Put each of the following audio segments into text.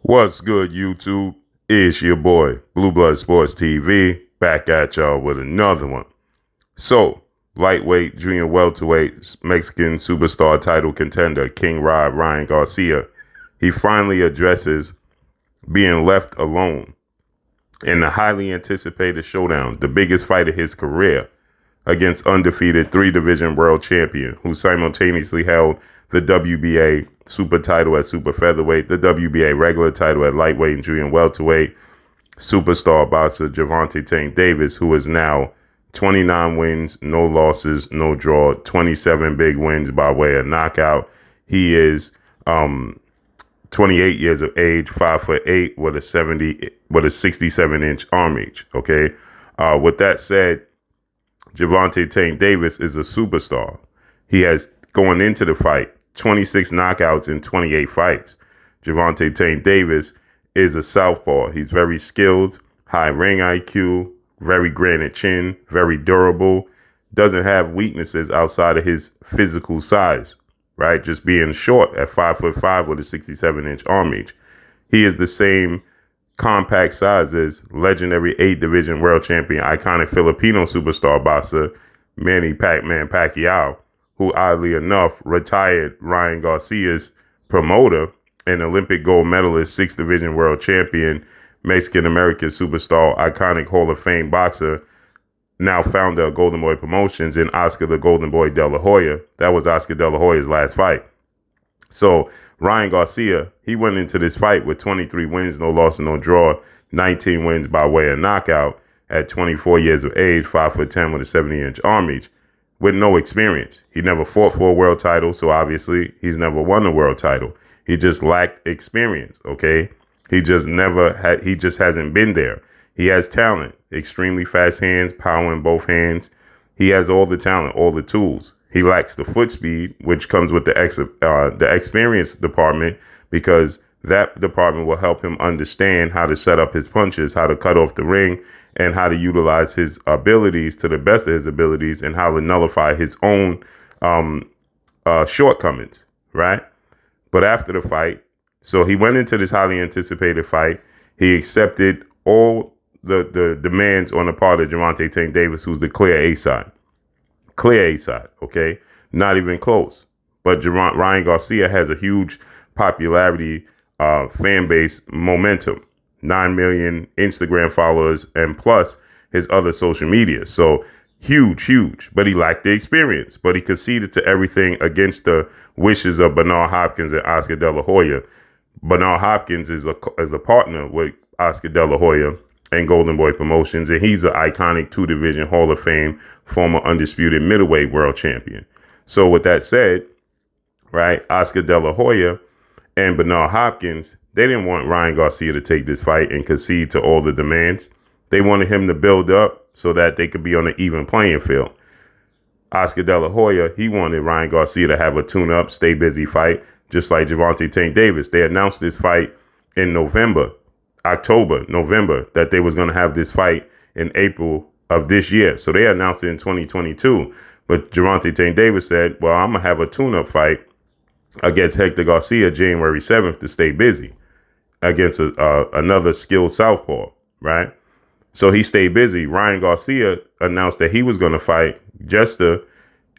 What's good, YouTube? It's your boy, Blue Blood Sports TV, back at y'all with another one. So, lightweight, junior welterweight, Mexican superstar title contender, King Ryan Garcia, he finally addresses being left alone in the highly anticipated showdown, the biggest fight of his career, against undefeated three-division world champion who simultaneously held the WBA super title at super featherweight, the WBA regular title at lightweight and junior welterweight, superstar boxer Gervonta Tank Davis, who is now 29 wins, no losses, no draw, 27 big wins by way of knockout. He is 28 years of age, 5'8", with a 67-inch arm reach. Okay, with that said, Gervonta Tank Davis is a superstar. He has, going into the fight, 26 knockouts in 28 fights. Gervonta Tank Davis is a southpaw. He's very skilled, high ring IQ, very granite chin, very durable, doesn't have weaknesses outside of his physical size, right? Just being short at 5'5" with a 67-inch arm reach. He is the same compact size as legendary 8-division world champion, iconic Filipino superstar boxer Manny Pac-Man Pacquiao, who oddly enough retired Ryan Garcia's promoter and Olympic gold medalist, 6th-division world champion, Mexican-American superstar, iconic Hall of Fame boxer, now founder of Golden Boy Promotions, and Oscar the Golden Boy De La Hoya. That was Oscar De La Hoya's last fight. So Ryan Garcia, he went into this fight with 23 wins, no loss, no draw, 19 wins by way of knockout at 24 years of age, 5'10" with a 70-inch arm reach, with no experience. He never fought for a world title, so obviously he's never won a world title. He just lacked experience, okay? He just hasn't been there. He has talent, extremely fast hands, power in both hands. He has all the talent, all the tools. He lacks the foot speed, which comes with the experience department, because that department will help him understand how to set up his punches, how to cut off the ring, and how to utilize his abilities to the best of his abilities, and how to nullify his own shortcomings, right? But after the fight, so he went into this highly anticipated fight. He accepted all the demands on the part of Gervonta Tank Davis, who's the clear A side. Clear A side, okay? Not even close. But Ryan Garcia has a huge popularity, fan base, momentum. 9 million Instagram followers, and plus his other social media. So huge. But he lacked the experience. But he conceded to everything against the wishes of Bernard Hopkins and Oscar De La Hoya. Bernard Hopkins is a partner with Oscar De La Hoya and Golden Boy Promotions, and he's an iconic 2-division Hall of Fame, former undisputed middleweight world champion. So with that said, right, Oscar De La Hoya and Bernard Hopkins, they didn't want Ryan Garcia to take this fight and concede to all the demands. They wanted him to build up so that they could be on an even playing field. Oscar De La Hoya, he wanted Ryan Garcia to have a tune-up, stay busy fight, just like Gervonta Tank Davis. They announced this fight in November, that they was going to have this fight in April of this year. So they announced it in 2022. But Gervonta Tank Davis said, well, I'm going to have a tune-up fight against Hector Garcia January 7th to stay busy against another skilled southpaw, right? So he stayed busy. Ryan Garcia announced that he was going to fight Jester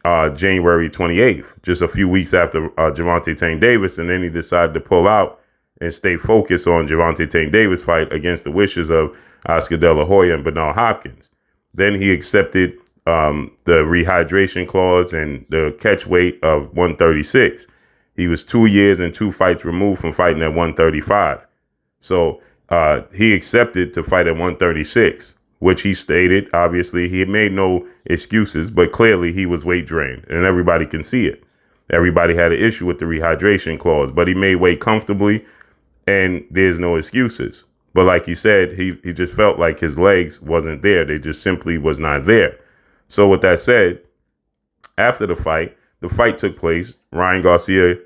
January 28th, just a few weeks after Gervonta Tank Davis, and then he decided to pull out and stay focused on Gervonta Tank Davis fight against the wishes of Oscar De La Hoya and Bernard Hopkins. Then he accepted the rehydration clause and the catch weight of 136. He was 2 years and 2 fights removed from fighting at 135. So he accepted to fight at 136, which he stated, obviously, he had made no excuses, but clearly he was weight drained, and everybody can see it. Everybody had an issue with the rehydration clause, but he made weight comfortably, and there's no excuses. But like he said, he just felt like his legs wasn't there. They just simply was not there. So with that said, after the fight took place. Ryan Garcia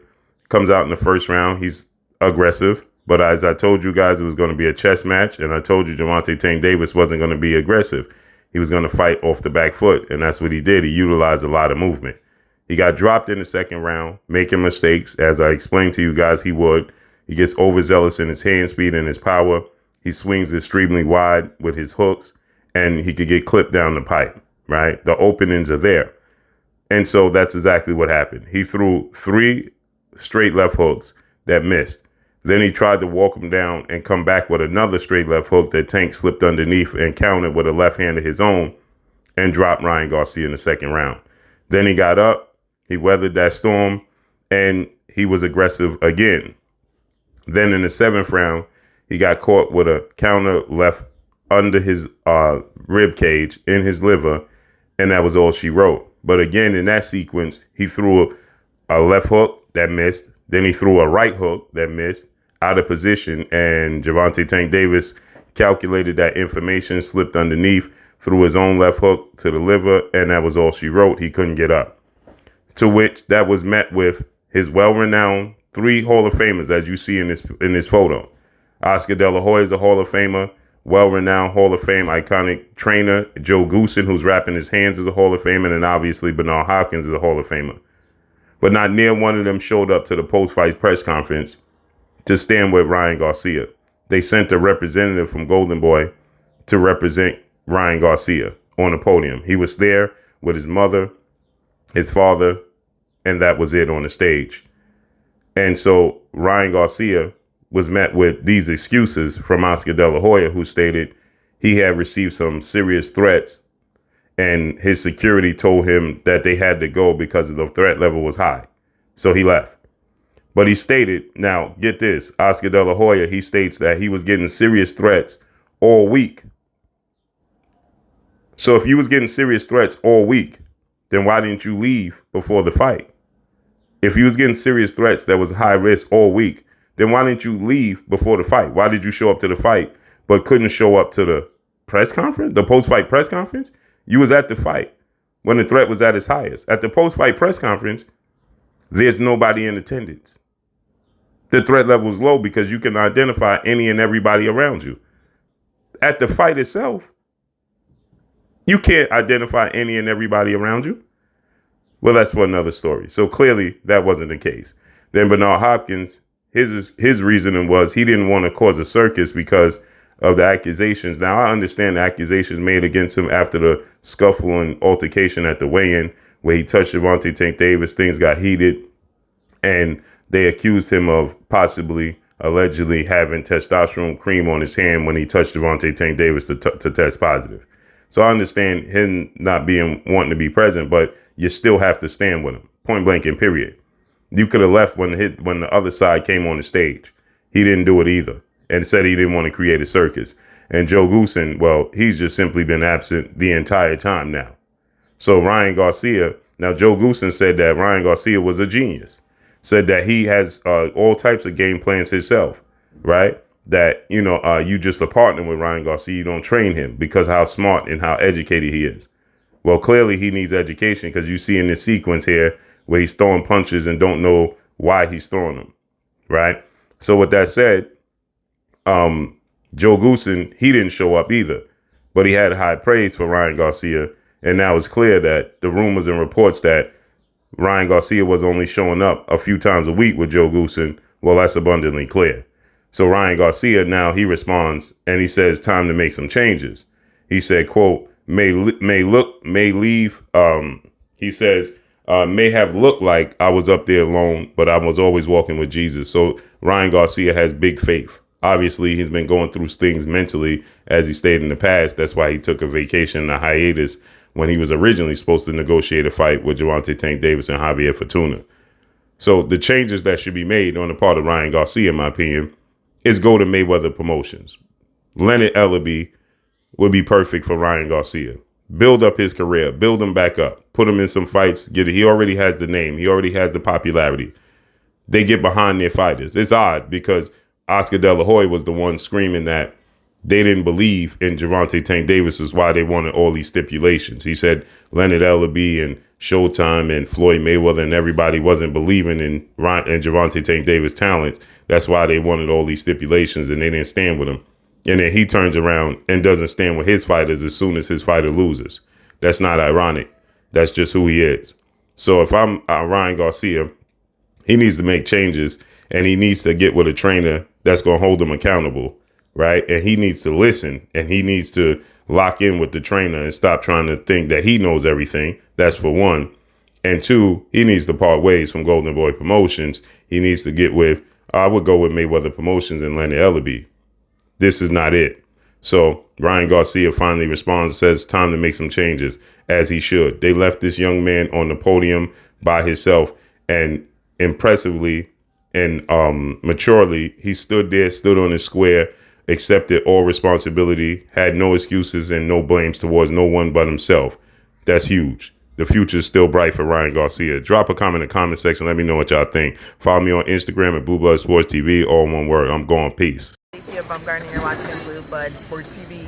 comes out in the first round. He's aggressive. But as I told you guys, it was going to be a chess match. And I told you Gervonta Tank Davis wasn't going to be aggressive. He was going to fight off the back foot. And that's what he did. He utilized a lot of movement. He got dropped in the second round, making mistakes. As I explained to you guys, he would. He gets overzealous in his hand speed and his power. He swings extremely wide with his hooks, and he could get clipped down the pipe, right? The openings are there. And so that's exactly what happened. He threw 3 straight left hooks that missed. Then he tried to walk him down and come back with another straight left hook that Tank slipped underneath and countered with a left hand of his own and dropped Ryan Garcia in the second round. Then he got up, he weathered that storm, and he was aggressive again. Then in the 7th round, he got caught with a counter left under his rib cage in his liver, and that was all she wrote. But again, in that sequence, he threw a left hook that missed. Then he threw a right hook that missed out of position, and Gervonta Tank Davis calculated that information, slipped underneath, threw his own left hook to the liver, and that was all she wrote. He couldn't get up. To which that was met with his well-renowned 3 Hall of Famers, as you see in this photo. Oscar De La Hoya is a Hall of Famer, well-renowned Hall of Fame iconic trainer. Joe Goosen, who's wrapping his hands, is a Hall of Famer, and obviously Bernard Hopkins is a Hall of Famer. But not near one of them showed up to the post-fight press conference to stand with Ryan Garcia. They sent a representative from Golden Boy to represent Ryan Garcia on the podium. He was there with his mother, his father, and that was it on the stage. And so Ryan Garcia was met with these excuses from Oscar De La Hoya, who stated he had received some serious threats and his security told him that they had to go because the threat level was high. So he left. But he stated, now get this, Oscar De La Hoya, he states that he was getting serious threats all week. So if you was getting serious threats all week, then why didn't you leave before the fight? If you was getting serious threats that was high risk all week, then why didn't you leave before the fight? Why did you show up to the fight but couldn't show up to the press conference, the post-fight press conference? You was at the fight when the threat was at its highest. At the post-fight press conference, there's nobody in attendance. The threat level is low because you can identify any and everybody around you. At the fight itself, you can't identify any and everybody around you. Well, that's for another story. So clearly that wasn't the case. Then Bernard Hopkins, his reasoning was he didn't want to cause a circus because of the accusations. Now, I understand the accusations made against him after the scuffle and altercation at the weigh-in where he touched Gervonta Tank Davis. Things got heated, and they accused him of possibly, allegedly having testosterone cream on his hand when he touched Gervonta Tank Davis to test positive. So I understand him not wanting to be present, but you still have to stand with him, point blank and period. You could have left when the other side came on the stage. He didn't do it either and said he didn't want to create a circus. And Joe Goosen, well, he's just simply been absent the entire time now. So Ryan Garcia, now Joe Goosen said that Ryan Garcia was a genius, said that he has all types of game plans himself, right? That, you just a partner with Ryan Garcia. You don't train him because how smart and how educated he is. Well, clearly he needs education because you see in this sequence here where he's throwing punches and don't know why he's throwing them, right? So with that said, Joe Goosen, he didn't show up either, but he had high praise for Ryan Garcia. And now it's clear that the rumors and reports that Ryan Garcia was only showing up a few times a week with Joe Goosen, well, that's abundantly clear. So Ryan Garcia, now he responds and he says, time to make some changes. He said, quote, may have looked like I was up there alone, but I was always walking with Jesus. So Ryan Garcia has big faith. Obviously, he's been going through things mentally, as he stated in the past. That's why he took a vacation and a hiatus when he was originally supposed to negotiate a fight with Gervonta Tank Davis and Javier Fortuna. So the changes that should be made on the part of Ryan Garcia, in my opinion, is go to Mayweather Promotions. Leonard Ellaby would be perfect for Ryan Garcia. Build up his career, build him back up, put him in some fights. He already has the name. He already has the popularity. They get behind their fighters. It's odd because Oscar De La Hoya was the one screaming that they didn't believe in Gervonta Tank Davis is why they wanted all these stipulations. He said Leonard Ellaby and Showtime and Floyd Mayweather and everybody wasn't believing in Gervonta Tank Davis' talent. That's why they wanted all these stipulations and they didn't stand with him. And then he turns around and doesn't stand with his fighters as soon as his fighter loses. That's not ironic. That's just who he is. So if I'm Ryan Garcia, he needs to make changes and he needs to get with a trainer that's going to hold him accountable, right? And he needs to listen, and he needs to lock in with the trainer and stop trying to think that he knows everything. That's for one. And two, he needs to part ways from Golden Boy Promotions. He needs to get with, I would go with Mayweather Promotions and Leonard Ellaby. This is not it. So Ryan Garcia finally responds, says time to make some changes, as he should. They left this young man on the podium by himself, and impressively and maturely, he stood there, stood on his square, accepted all responsibility, had no excuses and no blames towards no one but himself. That's huge. The future is still bright for Ryan Garcia. Drop a comment in the comment section. Let me know what y'all think. Follow me on Instagram at Blue Blood Sports TV, all one word. I'm going. Peace. Garcia Bumgarner, you're watching Blue Blood Sports TV.